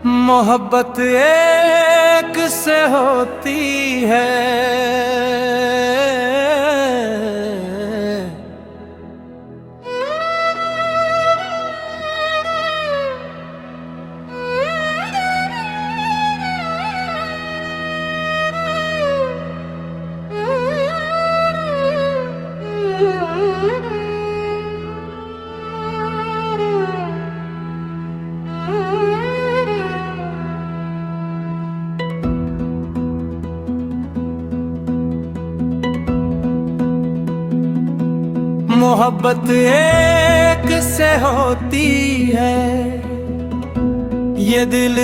मोहब्बत एक से होती है, मोहब्बत एक से होती है, ये दिल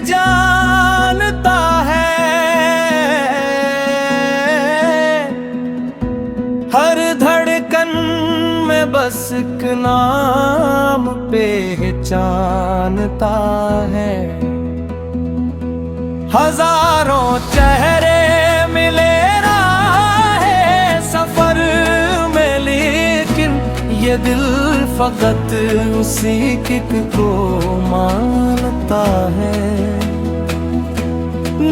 जानता है। हर धड़कन में बस एक नाम पहचानता है। हजारों चेहरे मिले राहे सफर में, लेकिन ये दिल फकत उसी किक को मानता है।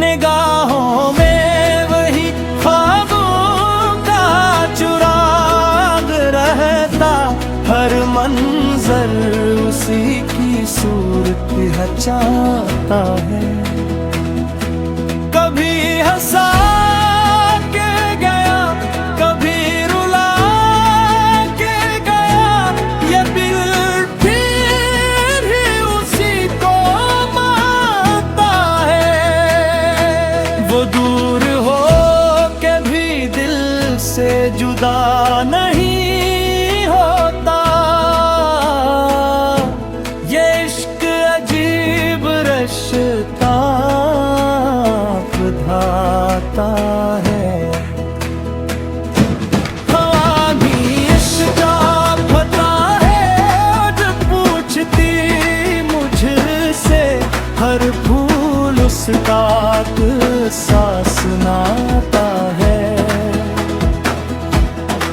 निगाहों में वही ख्वाबों का चुराग रहता, हर मंजर उसी की सूरत हचाता है। कभी हंसा के गया, कभी रुला के गया, ये दिल फिर ही उसी को मानता है। वो दूर हो के भी दिल से जुदा नहीं होता, ये इश्क अजीब रिश्ता आता है। हवा भी इसका पता है, जब पूछती मुझसे हर फूल उसका सांस नाता है।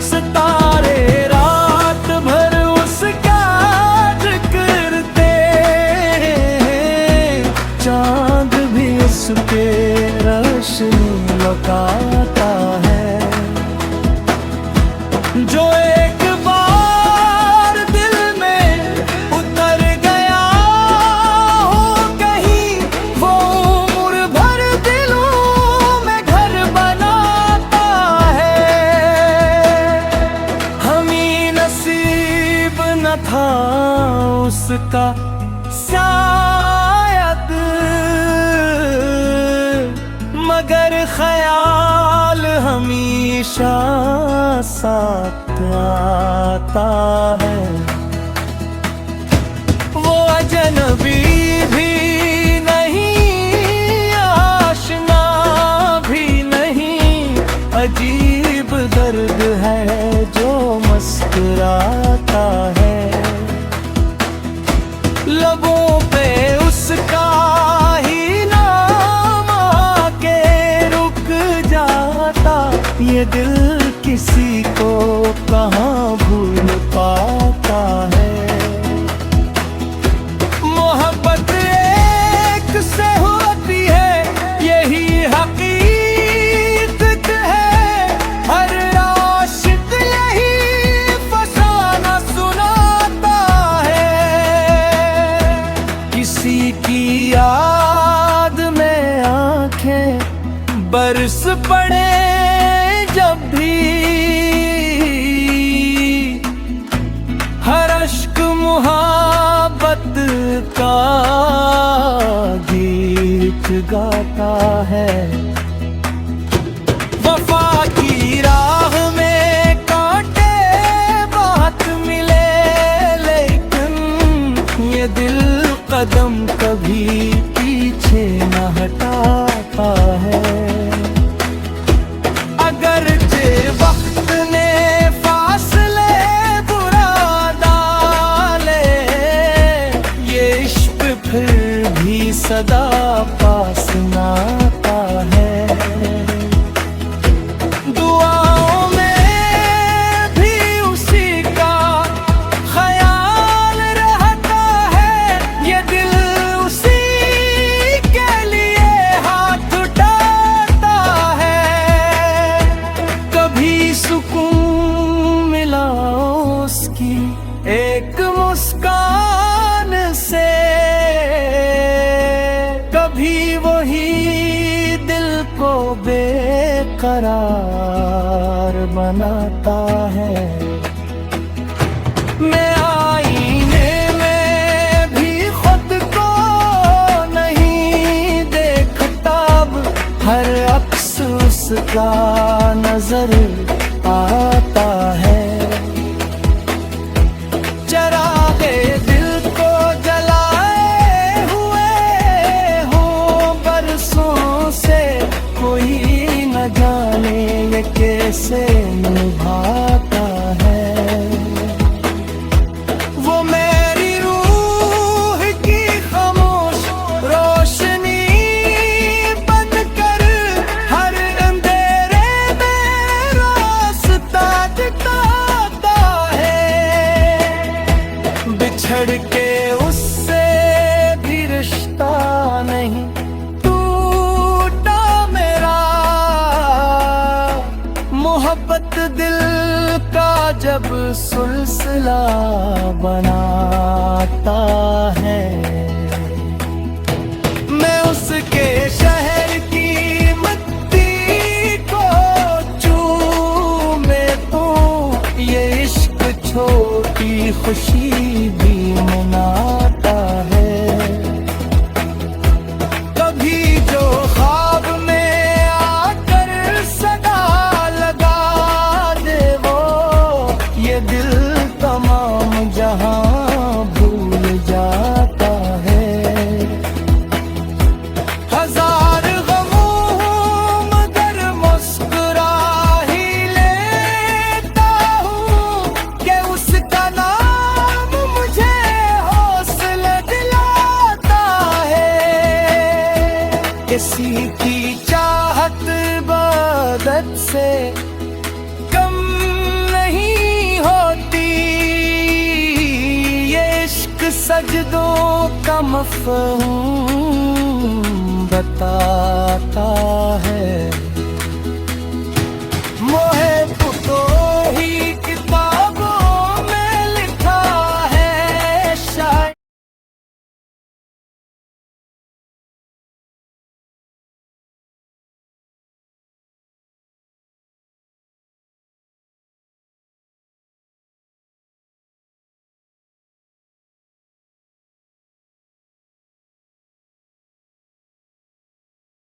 सितारे रात भर उसका जिक्र हैं, चांद भी उसके रोशनी लौटाता है। जो एक बार दिल में उतर गया हो कहीं, वो उम्र भर दिलों में घर बनाता है। हमें नसीब न था उसका शायद, मगर ख्याल हमेशा साथ आता है। वो अजनबी भी नहीं, आशना भी नहीं, अजीब दर्द है जो मुस्कुराता है। लबों पे उसका ये दिल किसी को कहाँ भूल पाता है। मोहब्बत एक से होती है, यही हकीकत है। हर आशिक यही फसाना सुनाता है। किसी की याद में आंखें बरस पड़े जब भी, हर अश्क मुहब्बत का गीत गाता है। वफा की राह में कांटे बहुत मिले, लेकिन ये दिल कदम कभी पीछे न हटाता है। अगरचे वक्त ने फासले बुरा डाले, ये इश्क फिर भी सदा पास नाता है। दुआओं में भी उसी का ख्याल रहता है, ये दिल उसी बेकरार बनाता है। मैं आईने में भी खुद को नहीं देखता, अब हर अक्स उसका नजर आता है। चरागे दिल को जलाए हुए हो बरसों से, कोई न जाने ये कैसे निभाता है। वो मेरी रूह की खामोश रोशनी बनकर हर अंधेरे में रास्ता दिखाता है। बिछड़ के उससे भी रिश्ता नहीं टूटा मेरा, मोहब्बत दिल का जब सिलसिला बनाता है। मैं उसके शहर की मिट्टी को चूमे तो ये इश्क छोटी खुशी भी मनाता है। कभी जो ख्वाब में आकर सदा लगा दे वो, ये दिल तमाम जहां भूल जाता है। हजार गमों मगर मुस्कुरा ही लेता हूँ कि उसका नाम मुझे हौसला दिलाता है। किसी की चाहत इबादत से कम नहीं होती, ये इश्क सजदों का मफ़हूम बताता है। मोहे पुतो ही